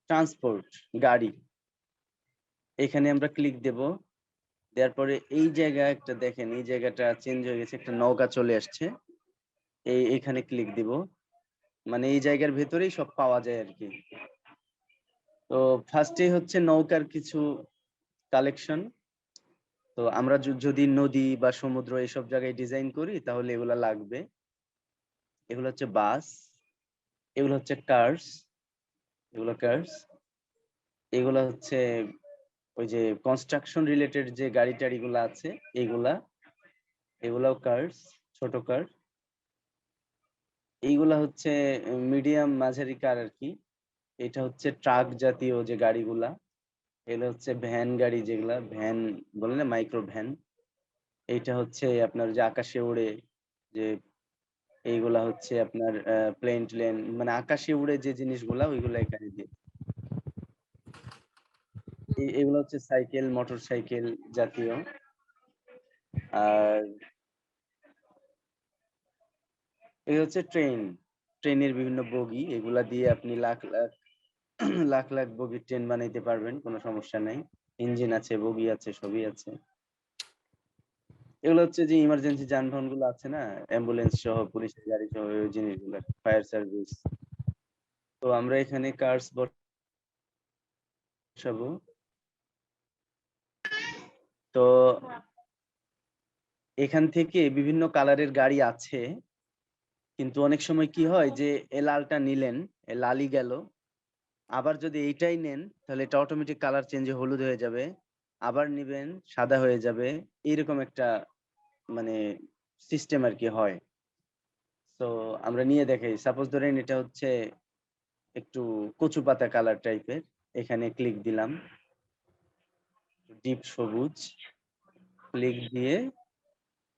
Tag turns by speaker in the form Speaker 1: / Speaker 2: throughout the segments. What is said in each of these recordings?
Speaker 1: Transport, গাড়ি, এখানে আমরা ক্লিক দেব। দেওয়ার পরে এই জায়গা একটা দেখেন, এই জায়গাটা চেঞ্জ হয়ে গেছে, একটা নৌকা চলে আসছে। এখানে ক্লিক দিব, মানে এই জায়গার ভেতরেই সব পাওয়া যায় আর কি। তো ফার্স্টে হচ্ছে নৌকার কিছু কালেকশন। তো আমরা যদি নদী বা সমুদ্র এইসব জায়গায় ডিজাইন করি তাহলে এগুলা লাগবে। এগুলো হচ্ছে বাস, এগুলো হচ্ছে কার্স, এগুলো কার্স, এগুলো হচ্ছে ওই যে কনস্ট্রাকশন রিলেটেড যে গাড়ি টাড়িগুলো আছে এইগুলা, এগুলাও কার্স, ছোট কার। এইগুলা হচ্ছে মিডিয়াম মাঝারি কার আর কি। এটা হচ্ছে ট্রাক জাতীয় যে গাড়িগুলা, এগুলো হচ্ছে ভ্যান গাড়ি, যেগুলা ভ্যান বলে না, মাইক্রো ভ্যান। এইটা হচ্ছে আপনার যে আকাশে উড়ে, যে এইগুলা হচ্ছে আপনার প্লেন টেন, মানে আকাশে উড়ে যে জিনিসগুলা ওইগুলা এখানে দিয়ে। এগুলো হচ্ছে সাইকেল, মোটর সাইকেল জাতীয়। আর এই হচ্ছে ট্রেন, ট্রেনের বিভিন্ন বগি, এগুলা দিয়ে আপনি লাখ লাখ লাখ লাখ বগির ট্রেন বানাইতে পারবেন, কোনো সমস্যা নাই। ইঞ্জিন আছে, বগি আছে, সবই আছে। এগুলো হচ্ছে যে ইমার্জেন্সি যানবাহন গুলো আছে না, অ্যাম্বুলেন্স সহ, পুলিশের গাড়ি সহ, ওই জিনিসগুলো, ফায়ার সার্ভিস। তো আমরা এখানে কার্স বসাবো। তো এখান থেকে বিভিন্ন কালারের গাড়ি আছে, কিন্তু অনেক সময় কি হয় যে এ লালটা নিলেন, এ লালই গেল, আবার যদি এইটাই নেন তাহলে এটা অটোমেটিক কালার চেঞ্জ হলুদ হয়ে যাবে, আবার নিবেন সাদা হয়ে যাবে, এইরকম একটা মানে সিস্টেম আর কি হয়। তো আমরা নিয়ে দেখাই, সাপোজ ধরেন এটা হচ্ছে একটু কচু পাতা কালার টাইপের, এখানে ক্লিক দিলাম, ডিপ সবুজ, ক্লিক দিয়ে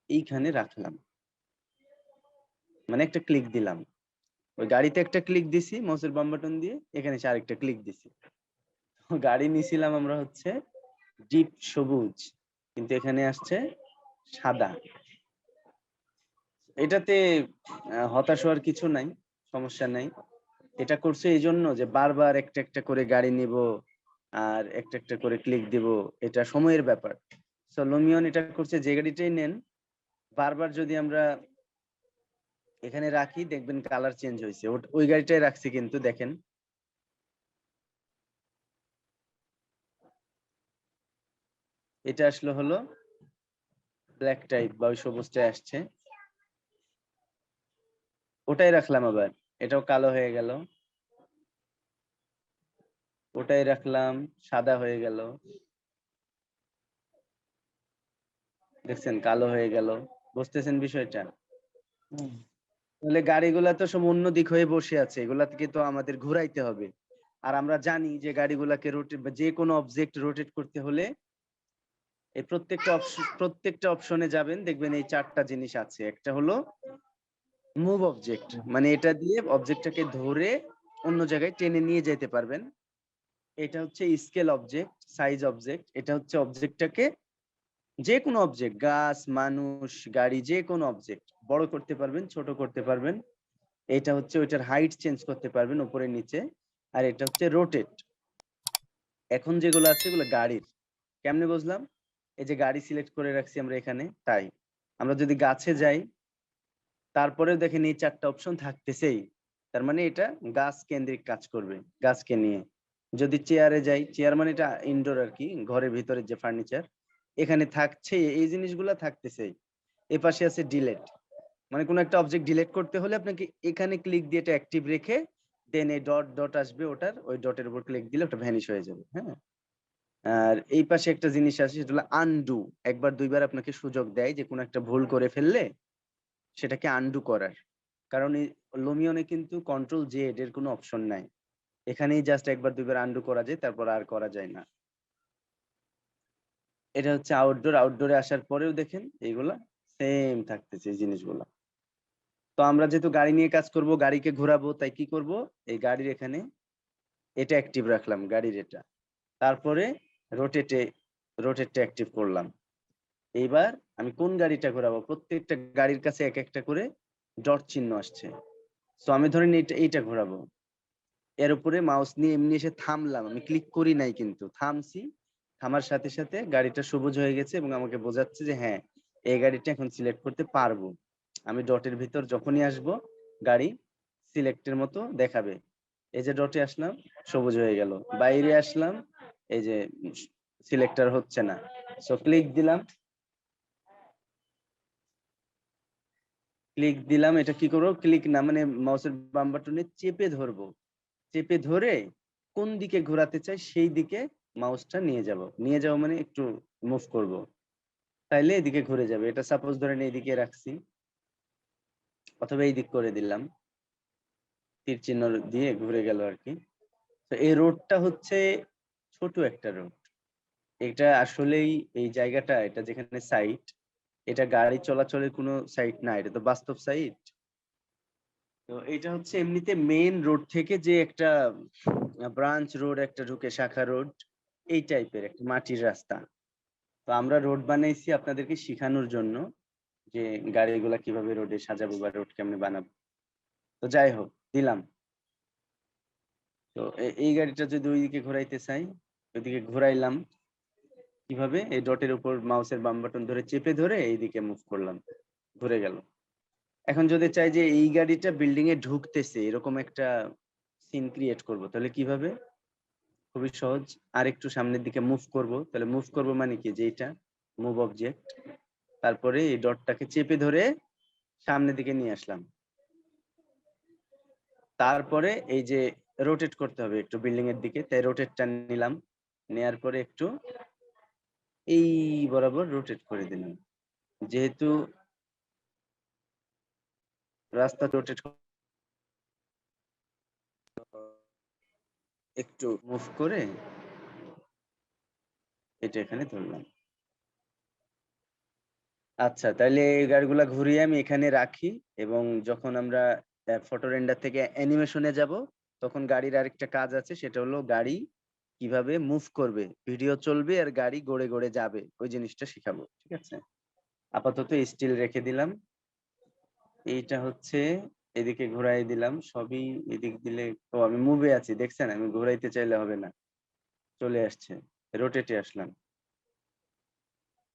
Speaker 1: এইখানে রাখলাম, মানে একটা ক্লিক দিলাম, ওই গাড়িতে একটা ক্লিক দিছি মাউসের বাম বাটন দিয়ে, এখানে এসে আরেকটা ক্লিক দিছি। গাড়ি নিছিলাম আমরা হচ্ছে ডিপ সবুজ, কিন্তু এখানে আসছে সাদা। এটাতে হতাশ হওয়ার কিছু নাই, সমস্যা নাই। এটা করছে এই জন্য যে বারবার একটা একটা করে গাড়ি নিব আর একটা একটা করে ক্লিক দিব, এটা সময়ের ব্যাপার। সো লুমিয়ন এটা করছে যে গাড়িটাই নেন, বারবার যদি আমরা এখানে রাখি দেখবেন কালার চেঞ্জ হয়েছে। ওই গাড়িটাই রাখছি, কিন্তু দেখেন এটা আসলে হলো ব্ল্যাক টাইপ, বা ওই সবুজটাই আসছে, ওটাই রাখলাম। আবার এটাও কালো হয়ে গেল, ওটাই রাখলাম, সাদা হয়ে গেল, দেখছেন কালো হয়ে গেল। বুঝতেছেন বিষয়টা? তাহলে গাড়িগুলা তো সব অন্য দিক হয়ে বসে আছে, এগুলাকে তো আমাদের ঘুরাইতে হবে। আর আমরা জানি যে গাড়িগুলাকে রোটেট বা যে কোনো অবজেক্ট রোটেট করতে হলে এই প্রত্যেকটা অপশনে যাবেন, দেখবেন এই চারটা জিনিস আছে। একটা হলো মুভ অবজেক্ট, মানে এটা দিয়ে অবজেক্টটাকে ধরে অন্য জায়গায় টেনে নিয়ে যেতে পারবেন। এটা হচ্ছে স্কেল অবজেক্ট, সাইজ অবজেক্ট, এটা হচ্ছে অবজেক্টটাকে যে কোনো অবজেক্ট, গাছ, মানুষ, গাড়ি, যে কোনো অবজেক্ট বড় করতে পারবেন, ছোট করতে পারবেন। এটা হচ্ছে ওইটার হাইট চেঞ্জ করতে পারবেন উপরে নিচে। আর এটা হচ্ছে রোটেট। এখন যেগুলো আছে এগুলো গাড়ির। কেমনে বুঝলাম? এই যে গাড়ি সিলেক্ট করে রাখছি আমরা এখানে, তাই আমরা যদি গাছে যাই তারপরেও দেখেন এই চারটা অপশন থাকতেছেই, তার মানে এটা গাছ কেন্দ্রিক কাজ করবে, গাছকে নিয়ে। যদি চেয়ারে যাই, চেয়ার মানে এটা ইনডোর আর কি, ঘরের ভিতরে যে ফার্নিচার, এখানে থাকছে এই জিনিসগুলা থাকতেছেই। এ পাশে আছে ডিলেট, মানে কোনো একটা অবজেক্ট ডিলিট করতে হলে আপনাকে এখানে ক্লিক দিয়ে এটা অ্যাক্টিভ রেখে দেন এই ডট ডট আসবে, ওটার ওই ডটের উপর ক্লিক দিলে ওটা ভ্যানিশ হয়ে যাবে। হ্যাঁ, আর এই পাশে একটা জিনিস আছে, সেটা হলো আনডু। একবার দুইবার আপনাকে সুযোগ দেয় যে কোনো একটা ভুল করে ফেললে সেটাকে আনডু করার। কারণ এই লুমিয়নে কিন্তু কন্ট্রোল জেড এর কোনো অপশন নাই, এখানেই জাস্ট একবার দুইবার আনডু করা যায়, তারপর আর করা যায় না। এটা হচ্ছে আউটডোর, আউটডোরে আসার পরেও দেখেন এইগুলা সেম থাকতেছে এই জিনিসগুলা। তো আমরা যেহেতু গাড়ি নিয়ে কাজ করব, গাড়িকে ঘোরাবো, তাই কি করব, এই গাড়ির এখানে এটা অ্যাক্টিভ রাখলাম, গাড়ির এটা। তারপরে রোটেটে রোটেটটা অ্যাক্টিভ করলাম। এইবার আমি কোন গাড়িটা ঘোরাবো, প্রত্যেকটা গাড়ির কাছে এক একটা করে ডট চিহ্ন আসছে। তো আমি ধরেন এইটা ঘোরাবো, এর উপরে মাউস নিয়ে এমনি এসে থামলাম, আমি ক্লিক করি নাই, কিন্তু থামছি, থামার সাথে সাথে গাড়িটা সবুজ হয়ে গেছে এবং আমাকে বোঝাচ্ছে যে হ্যাঁ, এই গাড়িটা এখন সিলেক্ট করতে পারবো। আমি ডটের ভিতর যখনই আসবো গাড়ি সিলেক্টের মতো দেখাবে। এই যে ডটে আসলাম, সবুজ হয়ে গেল, বাইরে আসলাম, এই যে সিলেক্টর হচ্ছে না, সো ক্লিক দিলাম, এটা কি করবো, ক্লিক না মানে মাউসের বাম বাটনে চেপে ধরবো, চেপে ধরে কোন দিকে ঘোরাতে চাই সেই দিকে মাউসটা নিয়ে যাব মানে একটু মুভ করব, তাইলে এদিকে ঘুরে যাবে। এটা সাপোজ ধরেন এইদিকে রাখছি, অথবা এই দিক করে দিলাম, তীর চিহ্ন দিয়ে ঘুরে গেল আর কি। তো এই রোডটা হচ্ছে ছোট একটা রোড, এটা আসলেই এই জায়গাটা, এটা যেখানে সাইট, এটা গাড়ি চলাচলের কোনো সাইট না, এটা তো বাস্তব সাইট। তো এটা হচ্ছে এমনিতে মেইন রোড থেকে যে একটা ব্রাঞ্চ রোড একটা ঢুকে, শাখা রোড, এই টাইপের একটা মাটির রাস্তা। তো আমরা রোড বানাইছি আপনাদেরকে শিখানোর জন্য যে গাড়িগুলা কিভাবে রোডে সাজাবো বা রোড কেমনে বানাবো। তো যাই হোক, দিলাম। তো এই গাড়িটা যদি ওইদিকে ঘোরাইতে চাই, ওইদিকে ঘোরাইলাম কিভাবে, এই ডটের উপর মাউসের বাম বাটন ধরে চেপে ধরে এইদিকে মুভ করলাম, ঘুরে গেল। এখন যদি চাই যে এই গাড়িটা বিল্ডিং এ ঢুকতেছে, এরকম একটা সিন ক্রিয়েট করব, তাহলে কিভাবে, খুবই সহজ। আর একটু সামনের দিকে মুভ করব, তাহলে মুভ করব মানে কি, যে এটা মুভ অবজেক্ট, তারপরে এই ডটটাকে চেপে ধরে সামনের দিকে নিয়ে আসলাম, তারপরে এই যে রোটেট করতে হবে একটু বিল্ডিং এর দিকে, তাই রোটেটটা নিলাম, নেয়ার পরে একটু এই বরাবর রোটেট করে দিলাম, যেহেতু রাস্তা রোটেট, একটু মুভ করে এটা এখানে ধরলাম। আচ্ছা, তাহলে এই গাড়িগুলা ঘুরিয়ে আমি এখানে রাখি, এবং যখন আমরা ফটো রেন্ডার থেকে অ্যানিমেশনে যাব, তখন গাড়ির আরেকটা কাজ আছে, সেটা হলো গাড়ি কিভাবে মুভ করবে, ভিডিও চলবে আর গাড়ি গড়ে গড়ে যাবে, ওই জিনিসটা শিখাবো, ঠিক আছে? আপাতত স্টিল রেখে দিলাম। এইটা হচ্ছে এদিকে ঘুরাই দিলাম, সবই এদিক দিলে। ও, আমি মুভে আছি দেখছেন, আমি ঘুরাইতে চাইলে হবে না, চলে আসছে, রোটেটে আসলাম,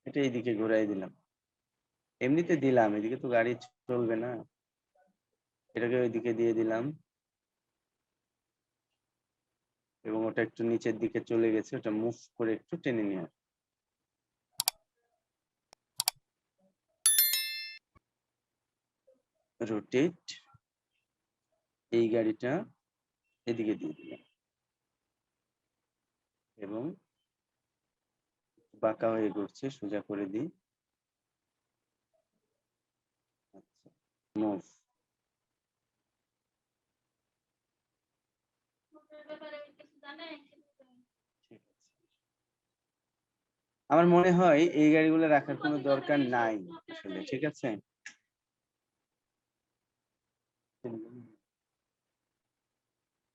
Speaker 1: এটা এইদিকে ঘুরাই দিলাম, এমনিতে দিলাম, এদিকে তো গাড়ি চলবে না, এটাকে ওইদিকে দিয়ে দিলাম, এবং ওটা একটু নিচের দিকে চলে গেছে, ওটা মুভ করে একটু টেনে নিয়ে রোটেট, এই গাড়িটা এদিকে দিয়ে দিলাম, এবং বাঁকা হয়ে ঘুরছে, সোজা করে দিই, আচ্ছা, মুভ, ঠিক আছে। আমার মনে হয় এই গাড়িগুলো রাখার কোনো দরকার নাই আসলে, ঠিক আছে?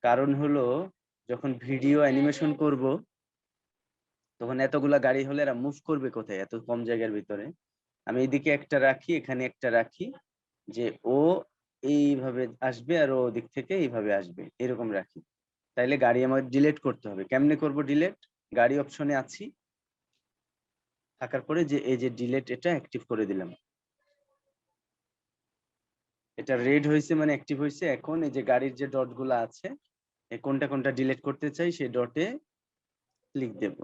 Speaker 1: কারণ হলো, যখন ভিডিও অ্যানিমেশন করব, তখন এতগুলা গাড়ি হলে এরা মুভ করবে কোথায় এত কম জায়গার ভিতরে? আমি এদিকে একটা রাখি, এখানে একটা রাখি, যে ও এইভাবে আসবে আর ও দিক থেকে এইভাবে আসবে, এরকম রাখি। তাইলে গাড়ি আমাকে ডিলিট করতে হবে, কেমনে করব ডিলিট? গাড়ি অপশনে আছি, থাকার পরে যে এই যে ডিলিট, এটা অ্যাক্টিভ করে দিলাম, এটা রেড হয়েছে মানে অ্যাক্টিভ হয়েছে। এখন এই যে গাড়ির যে ডট গুলা আছে, কোনটা কোনটা ডিলিট করতে চাই সেই ডটে ক্লিক দেব,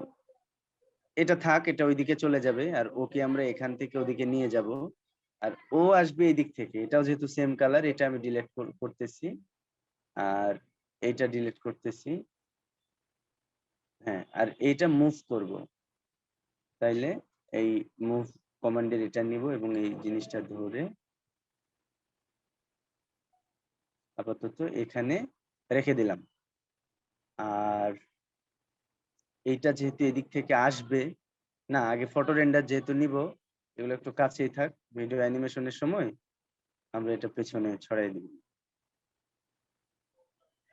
Speaker 1: এটা থাক, এটা ওইদিকে চলে যাবে, আর ওকে আমরা এখান থেকে ওদিকে নিয়ে যাব, আর ও আসবে এই দিক থেকে, এটাও যেহেতু সেম কালার, এটা আমি ডিলিট করতেছি, আর এইটা ডিলিট করতেছি, হ্যাঁ, আর এইটা মুভ করব, তাইলে এই মুভ কমান্ডের এটা নিব এবং এই জিনিসটা ধরে আপাতত এখানে রেখে দিলাম। আর এইটা যেহেতু এদিক থেকে আসবে, না আগে ফটো রেন্ডার যেহেতু নিব, এগুলো একটু কাছেই থাক, ভিডিও অ্যানিমেশনের সময় আমরা এটা পেছনে ছড়াই দিব,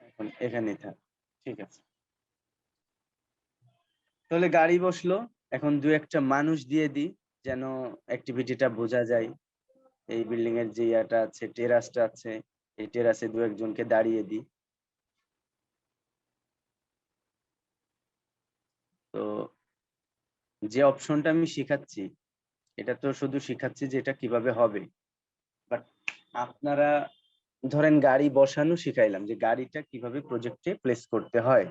Speaker 1: এখন এখানেই থাক, ঠিক আছে? তাহলে গাড়ি বসলো, এখন দু একটা মানুষ দিয়ে দিই, যেন অ্যাক্টিভিটিটা বোঝা যায়। এই বিল্ডিং এর যে ইয়াটা আছে, টেরাসটা আছে, এই টেরাসে দু একজনকে দাঁড়িয়ে দিই, তো যে অপশনটা আমি শিখাচ্ছি এটা তো শুধু শিখাচ্ছি যে এটা কিভাবে হবে, বাট আপনারা ধরেন গাড়ি বসানো শিখাইলাম যে গাড়িটা কিভাবে প্রজেক্টে প্লেস করতে হয়।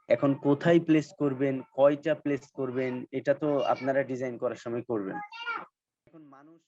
Speaker 1: এখন কোথায় প্লেস করবেন, কয়টা প্লেস করবেন, এটা তো আপনারা ডিজাইন করার সময় করবেন। এখন মানুষ